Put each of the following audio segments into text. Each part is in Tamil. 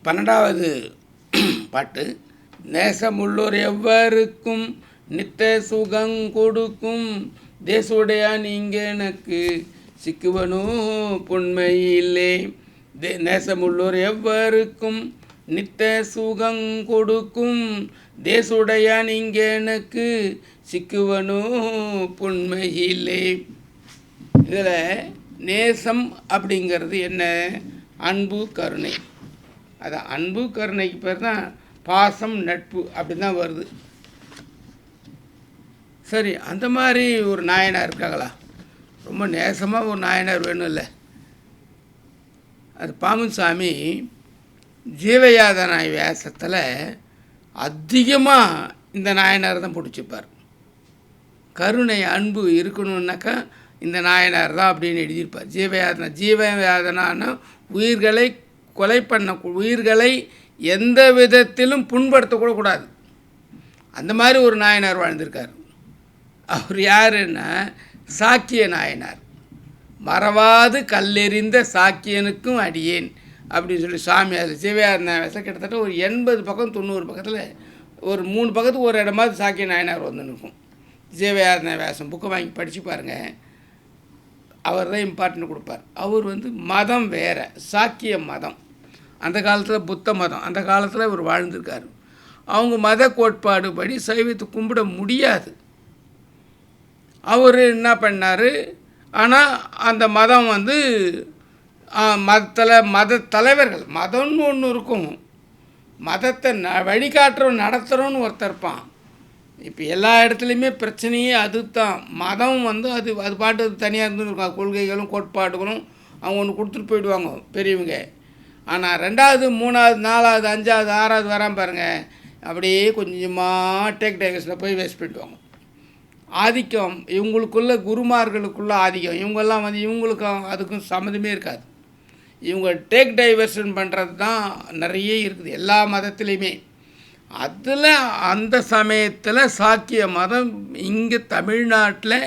12வது பாட்டு. நேசமுள்ளோர் எவ்வருக்கும் நித்த சுகம் கொடுக்கும் தேசுடையான் இங்கே எனக்கு சிக்குவனோ பொன்மையில்லே. நேசமுள்ளோர் எவ்வருக்கும் நித்த சுகம் கொடுக்கும் தேசுடையான் இங்கே எனக்கு சிக்குவனோ பொன்மையில்லே. இதில் நேசம் அப்படிங்கிறது என்ன? அன்பு கருணை. அதான் அன்பு கருணைக்கு பேர் தான் பாசம் நட்பு அப்படி தான் வருது. சரி, அந்த மாதிரி ஒரு நாயனார் இருக்காங்களா? ரொம்ப நேசமாக ஒரு நாயனார் வேணும் இல்லை? அது பாமுசாமி ஜீவயாதனாய் வேஷத்தில் அதிகமாக இந்த நாயனார் தான் பிடிச்சிப்பார். கருணை அன்பு இருக்கணுன்னாக்கா இந்த நாயனார் தான் அப்படின்னு எழுதியிருப்பார். ஜீவயாதனான உயிர்களை கொலை பண்ண, உயிர்களை எந்த விதத்திலும் புண்படுத்தக்கூட கூடாது. அந்த மாதிரி ஒரு நாயனார் வாழ்ந்திருக்கார். அவர் யாருன்னா சாக்கிய நாயனார். மறவாது கல்லெறிந்த சாக்கியனுக்கும் அடியேன் அப்படின்னு சொல்லி சாமி அதில் ஜீவயாதன வேஷம் கிட்டத்தட்ட ஒரு 80 பக்கம் 90 பக்கத்தில் ஒரு 3 பக்கத்துக்கு ஒரு இடமாவது சாக்கிய நாயனார் வந்து நிற்கும். ஜீவயாதன வேஷம் புக்கை வாங்கி படித்து பாருங்கள். அவர் தான் இம்பார்ட்டன்ட் கொடுப்பார். அவர் மதம் வேறு, சாக்கிய மதம். அந்த காலத்தில் புத்த மதம், அந்த காலத்தில் இவர் வாழ்ந்திருக்கார். அவங்க மத கோட்பாடு படி சைவத்தை கும்பிட முடியாது. அவர் என்ன பண்ணார்? ஆனால் அந்த மதம் மத தலைவர்கள், மதம்னு ஒன்று இருக்கும், மதத்தை வழிகாட்டுறோம் நடத்துகிறோன்னு ஒருத்தர் இருப்பான். இப்போ எல்லா இடத்துலையுமே பிரச்சனையே அது தான். மதம் அது பாட்டு தனியாக இருந்துருக்கும். கொள்கைகளும் கோட்பாடுகளும் அவங்க ஒன்று கொடுத்துட்டு போயிடுவாங்க பெரியவங்க. ஆனால் 2வது 3வது 4வது 5வது 6வது வராமல் பாருங்கள், அப்படியே கொஞ்சமாக டேக் டைவர்ஸில் போய் வேஸ்ட் பண்ணிடுவாங்க. ஆதிக்கம் இவங்களுக்குள்ள, குருமார்களுக்குள்ள ஆதிக்கம். இவங்கெல்லாம் இவங்களுக்கும் அதுக்கும் சம்மந்தமே இருக்காது. இவங்க டேக் டைவர்ஷன் பண்ணுறது தான் நிறைய இருக்குது எல்லா மதத்துலேயுமே. அதில் அந்த சமயத்தில் சாக்கிய மதம் இங்கே தமிழ்நாட்டில்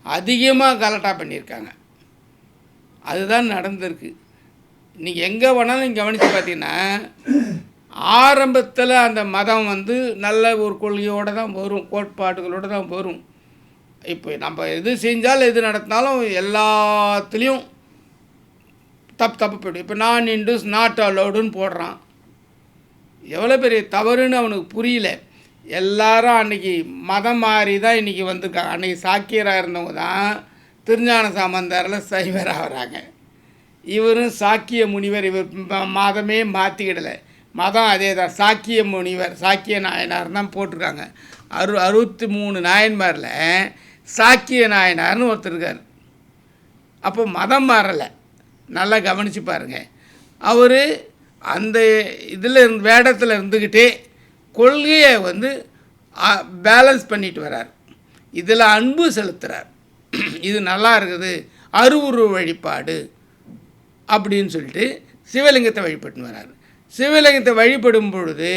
அதிகமாக கலட்டா பண்ணியிருக்காங்க. அதுதான் நடந்திருக்கு. நீங்கள் எங்கே வேணாலும் நீங்கள் கவனித்து பார்த்தீங்கன்னா ஆரம்பத்தில் அந்த மதம் நல்ல ஒரு கொள்கையோடு தான் வரும், கோட்பாடுகளோடு தான் வரும். இப்போ நம்ம எது செஞ்சாலும் எது நடத்தினாலும் எல்லாத்துலேயும் தப்பு போய்டும். இப்போ நான் இண்டூஸ் நாட் அலோடுன்னு போடுறான். எவ்வளோ பெரிய தவறுன்னு அவனுக்கு புரியல. எல்லாரும் அன்றைக்கி மதம் மாறி தான் இன்றைக்கி வந்திருக்காங்க. அன்றைக்கி சாக்கியராக இருந்தவங்க தான் திருஞான சம்பந்தரில் சைவராக வராங்க. இவரும் சாக்கிய முனிவர். இவர் மதமே மாற்றிக்கிடலை, மதம் அதே தான். சாக்கிய முனிவர், சாக்கிய நாயனார் தான் போட்டிருக்காங்க. 63 நாயன்மாரில் சாக்கிய நாயனார்னு ஒருத்தர் இருக்கார். அப்போ மதம் மாறலை, நல்லா கவனித்து பாருங்கள். அவர் அந்த இதில் வேடத்தில் இருந்துக்கிட்டே கொள்கையை பேலன்ஸ் பண்ணிட்டு வர்றார். இதில் அன்பு செலுத்துகிறார். இது நல்லா இருக்குது, அருவுரு வழிபாடு அப்படின்னு சொல்லிட்டு சிவலிங்கத்தை வழிபட்டுன்னு வர்றார். சிவலிங்கத்தை வழிபடும் பொழுது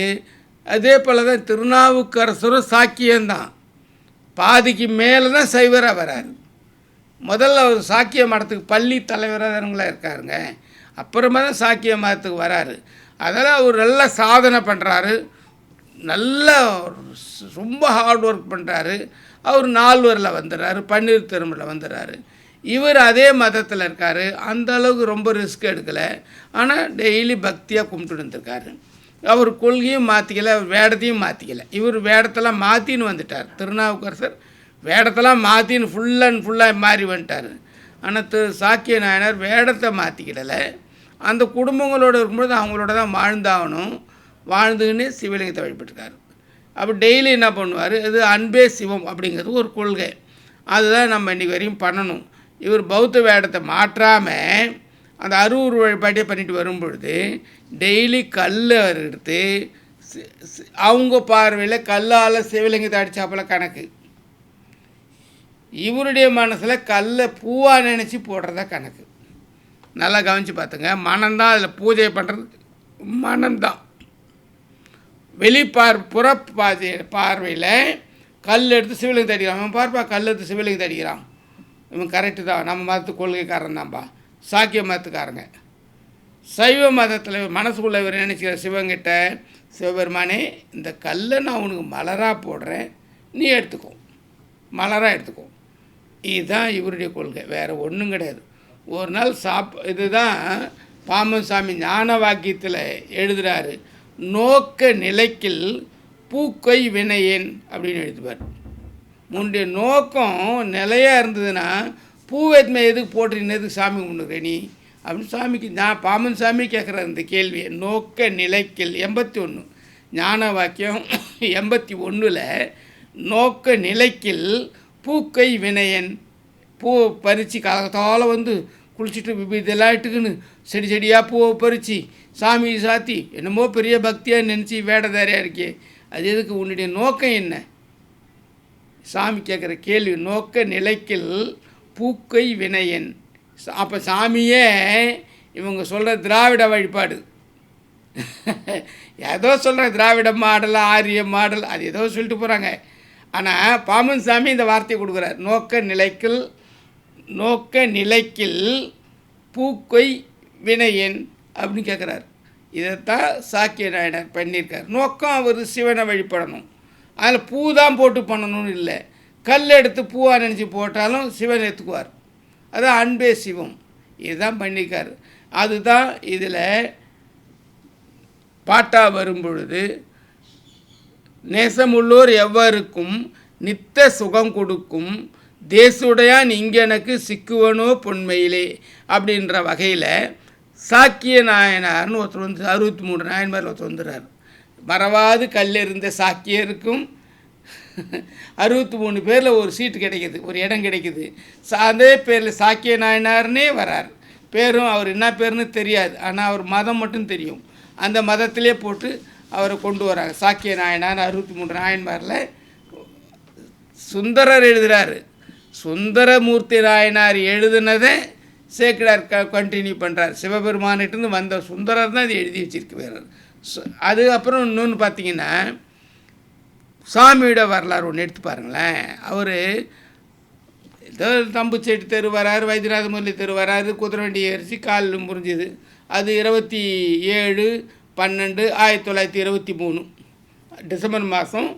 அதே போல் தான் திருநாவுக்கரசரும் சாக்கியம்தான். பாதிக்கு மேலே தான் சைவராக வர்றார். முதல்ல அவர் சாக்கிய மடத்துக்கு பள்ளி தலைவராக இருக்காருங்க. அப்புறமா தான் சாக்கிய மதத்துக்கு வராரு. அதெல்லாம் அவர் நல்ல சாதனை பண்ணுறாரு, நல்ல ரொம்ப ஹார்ட் ஒர்க் பண்ணுறாரு. அவர் 4வரில் வந்துடுறாரு, பன்னீர் திருமணில் வந்துடுறாரு. இவர் அதே மதத்தில் இருக்கார், அந்த அளவுக்கு ரொம்ப ரிஸ்க் எடுக்கலை. ஆனால் டெய்லி பக்தியாக கும்பிட்டு வந்துருக்காரு. அவர் கொள்கையும் மாற்றிக்கலை, அவர் வேடத்தையும் மாற்றிக்கலை. இவர் வேடத்தெல்லாம் மாற்றின்னு வந்துட்டார். திருநாவுக்கரசர் வேடத்தெல்லாம் மாற்றின்னு ஃபுல்லாக மாறி வந்துட்டார். ஆனால் சாக்கிய நாயனார் வேடத்தை மாற்றிக்கிடலை. அந்த குடும்பங்களோடு இருக்கும்போது அவங்களோட தான் வாழ்ந்தாகணும். வாழ்ந்துக்கின்னு சிவலிங்கத்தை வழிபட்டுருக்காரு. அப்போ டெய்லி என்ன பண்ணுவார்? இது அன்பே சிவம் அப்படிங்கிறது ஒரு கொள்கை. அதுதான் நம்ம இன்றைக்கி வரையும் பண்ணணும். இவர் பௌத்த வேடத்தை மாற்றாமல் அந்த அருவுரு வழிபாட்டே பண்ணிட்டு வரும்பொழுது டெய்லி கல் எடுத்து அவங்க பார்வையில் கல்லால் சிவலிங்கத்தை அடித்தாப்புல கணக்கு. இவருடைய மனசில் கல்லை பூவாக நினச்சி போடுறதா கணக்கு. நல்லா கவனித்து பார்த்துங்க. மனம்தான் அதில் பூஜை பண்ணுறது, மனம்தான். புற பார்வையில் கல் எடுத்து சிவலிங்கத்தை அடிக்கிறான். அவன் பார்ப்பா, கல் எடுத்து சிவலிங்கத்தை அடிக்கிறான், இவன் கரெக்டு தான், நம்ம மதத்து கொள்கைக்காரன் தான்ப்பா, சாக்கிய மதத்துக்காரங்க. சைவ மதத்தில் மனசுக்குள்ளே இவர் நினச்சிக்கிற சிவங்கிட்ட, சிவபெருமானே இந்த கல்லை நான் உனக்கு மலராக போடுறேன், நீ எடுத்துக்கோ, மலராக எடுத்துக்கோ. இதுதான் இவருடைய கொள்கை, வேறு ஒன்றும் கிடையாது. ஒரு நாள் இதுதான் பாம்பன் சாமி ஞான வாக்கியத்தில் எழுதுகிறாரு. நோக்க நிலைக்கில் பூக்கை வினையேன் அப்படின்னு எழுதுவார். முன்னுடைய நோக்கம் நிலையாக இருந்ததுன்னா பூவேத்மை எதுக்கு போட்டுருந்ததுக்கு சாமி கும்பிடுற நீ அப்படின்னு சாமிக்கு பாம்பன் சாமி கேட்குறாரு இந்த கேள்வியை. நோக்க நிலைக்கில் 81 ஞான வாக்கியம் 81ல் நோக்க நிலைக்கில் பூக்கை வினையன், பூ பறித்து காலத்தால் வந்து குளிச்சுட்டு இதெல்லாம் இட்டுக்குன்னு செடி செடியாக பூவை பறித்து சாமி சாத்தி என்னமோ பெரிய பக்தியாக நினச்சி வேடதாரியாக இருக்கே, அது எதுக்கு, உன்னுடைய நோக்கம் என்ன? சாமி கேட்குற கேள்வி. நோக்க நிலைக்கில் பூக்கை வினையன். அப்போ சாமியே இவங்க சொல்கிற திராவிட வழிபாடு ஏதோ சொல்கிற திராவிட மாடல், ஆரிய மாடல், அது ஏதோ சொல்லிட்டு போகிறாங்க. ஆனால் பாம்பன் சாமி இந்த வார்த்தையை கொடுக்குறார். நோக்க நிலைக்கில் பூக்கை வினையன் அப்படின்னு கேட்குறார். இதைத்தான் சாக்கிய நாயனார் பண்ணியிருக்கார். நோக்கம் அவர் சிவனை வழிபடணும், அதில் பூ தான் போட்டு பண்ணணும்னு இல்லை. கல் எடுத்து பூவாக நினச்சி போட்டாலும் சிவன் எடுத்துக்குவார். அதான் அன்பே சிவம். இதுதான் பண்ணியிருக்கார். அதுதான் இதில் பாட்டாக வரும் பொழுது, நேசமுள்ளோர் எவ்வருக்கும் நித்த சுகம் கொடுக்கும் தேசுடையான் இங்கெனக்கு சிக்குவனோ பொன்மையிலே அப்படின்ற வகையில் சாக்கிய நாயனார்னு ஒருத்தர் வந்து 63 நாயன்மார் ஒருத்தர் வந்துடுறார். மறவாது கல்லிருந்த சாக்கியருக்கும் 63 பேரில் ஒரு சீட்டு கிடைக்கிது, ஒரு இடம் கிடைக்கிது. அதே பேரில் சாக்கிய நாயனார்னே வரார். பேரும் அவர் என்ன பேருன்னு தெரியாது, ஆனால் அவர் மதம் மட்டும் தெரியும். அந்த மதத்திலே போட்டு அவரை கொண்டு வராங்க. சாக்கிய நாயனார் 63 நாயன்மாரில் சுந்தரர் எழுதுகிறாரு. சுந்தரமூர்த்தி நாயனார் எழுதுனதை சேக்கிடார் கண்டினியூ பண்ணுறார். சிவபெருமானிட்டு வந்த சுந்தரர் தான் இது எழுதி வச்சிருக்கிறார். அது அப்புறம் இன்னொன்று பார்த்தீங்கன்னா, சாமியோட வரலாறு ஒன்று எடுத்து பாருங்களேன். அவர் ஏதோ தம்புச்செட்டி தெரு வராரு, வைத்தியநாத முரளி தெரு வராரு, குதிரை வண்டி ஏறிச்சு, கால் முறிஞ்சுது. அது 27/12/1923 டிசம்பர் மாதம்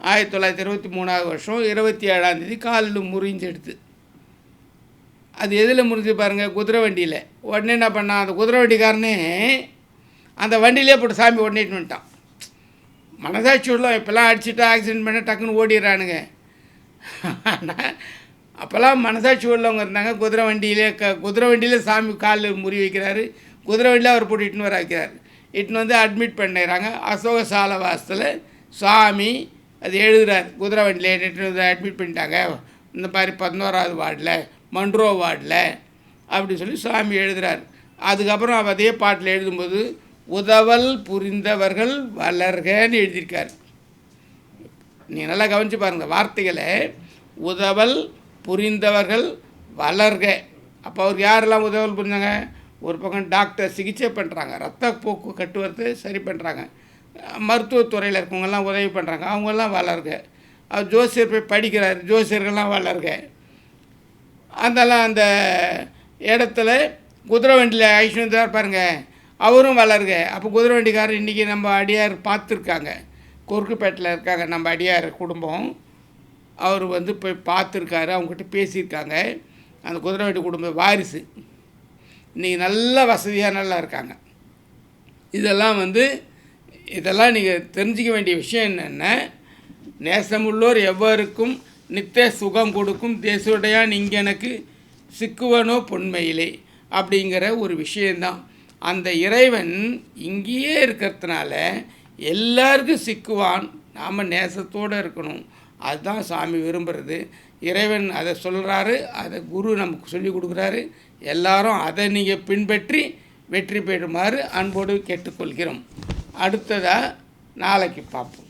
1923 வருஷம் 27 காலில் முறிஞ்செடுத்து. அது எதில் முறிஞ்சு பாருங்கள், குதிரை வண்டியில். உடனே என்ன பண்ணான், அந்த குதிரை வண்டிக்காரனே அந்த வண்டியிலே போட்டு சாமி உடனேட்டு வந்துட்டான். மனசாட்சி உள்ளோம் இப்போல்லாம் அடிச்சுட்டா ஆக்சிடென்ட் பண்ண டக்குன்னு ஓடிடுறானுங்க. ஆனால் அப்போல்லாம் மனசாட்சி உள்ளவங்க இருந்தாங்க. குதிரை வண்டியிலே சாமி காலில் முறி வைக்கிறாரு. குதிரை வண்டியில் அவர் போட்டு இட்டுன்னு வர வைக்கிறார். இட்டுன்னு வந்து அட்மிட் பண்ணிடுறாங்க. அசோக சால வாசத்தில் சாமி அது எழுதுகிறார். குதிரை வண்டியில் இட்டுன்னு வந்து அட்மிட் பண்ணிட்டாங்க, இந்த மாதிரி 11வது வார்டில், மன்ட்ரோ வார்டில் அப்படி சொல்லி சாமி எழுதுகிறார். அதுக்கப்புறம் அதே பாட்டில் எழுதும்போது உதவல் புரிந்தவர்கள் வளர்கன்னு எழுதியிருக்கார். நீங்கள் நல்லா கவனித்து பாருங்கள் வார்த்தைகளை. உதவல் புரிந்தவர்கள் வளர்க. அப்போ அவருக்கு யாரெல்லாம் உதவல் புரிஞ்சாங்க? ஒரு பக்கம் டாக்டர் சிகிச்சை பண்ணுறாங்க, ரத்த போக்கு கட்டுவரத்து சரி பண்ணுறாங்க, மருத்துவத்துறையில் இருக்கவங்கெல்லாம் உதவி பண்ணுறாங்க, அவங்கெல்லாம் வளர்க. அவர் ஜோசியர் போய் படிக்கிறார், ஜோசியர்கள்லாம் வளர்க. அதெல்லாம் அந்த இடத்துல குதிரை வண்டியில் ஐஸ்வர்யா பாருங்கள், அவரும் வளர்க. அப்போ குதிரை வண்டிக்காரர் இன்றைக்கி நம்ம அடியார் பார்த்துருக்காங்க, கொருக்குப்பேட்டில் இருக்காங்க நம்ம அடியார் குடும்பம். அவர் வந்து போய் பார்த்துருக்காரு, அவங்ககிட்ட பேசியிருக்காங்க. அந்த குதிரை வண்டி குடும்ப வாரிசு இன்றைக்கி நல்ல வசதியாக நல்லா இருக்காங்க. இதெல்லாம் நீங்கள் தெரிஞ்சிக்க வேண்டிய விஷயம் என்னென்ன, நேசமுள்ளோர் எவ்வருக்கும் நித்த சுகம் கொடுக்கும் தேசுடையான் இங்கெனக்கு சிக்குவனோ பொன்மையிலே அப்படிங்கிற ஒரு விஷயந்தான். அந்த இறைவன் இங்கேயே இருக்கிறதுனால எல்லாருக்கும் சிக்குவான். நாம் நேசத்தோடு இருக்கணும். அதுதான் சாமி விரும்புகிறது. இறைவன் அதை சொல்கிறாரு, அதை குரு நமக்கு சொல்லி கொடுக்குறாரு. எல்லாரும் அதை நீங்கள் பின்பற்றி வெற்றி பெறுமாறு அன்போடு கேட்டுக்கொள்கிறோம். அடுத்ததாக நாளைக்கு பார்ப்போம்.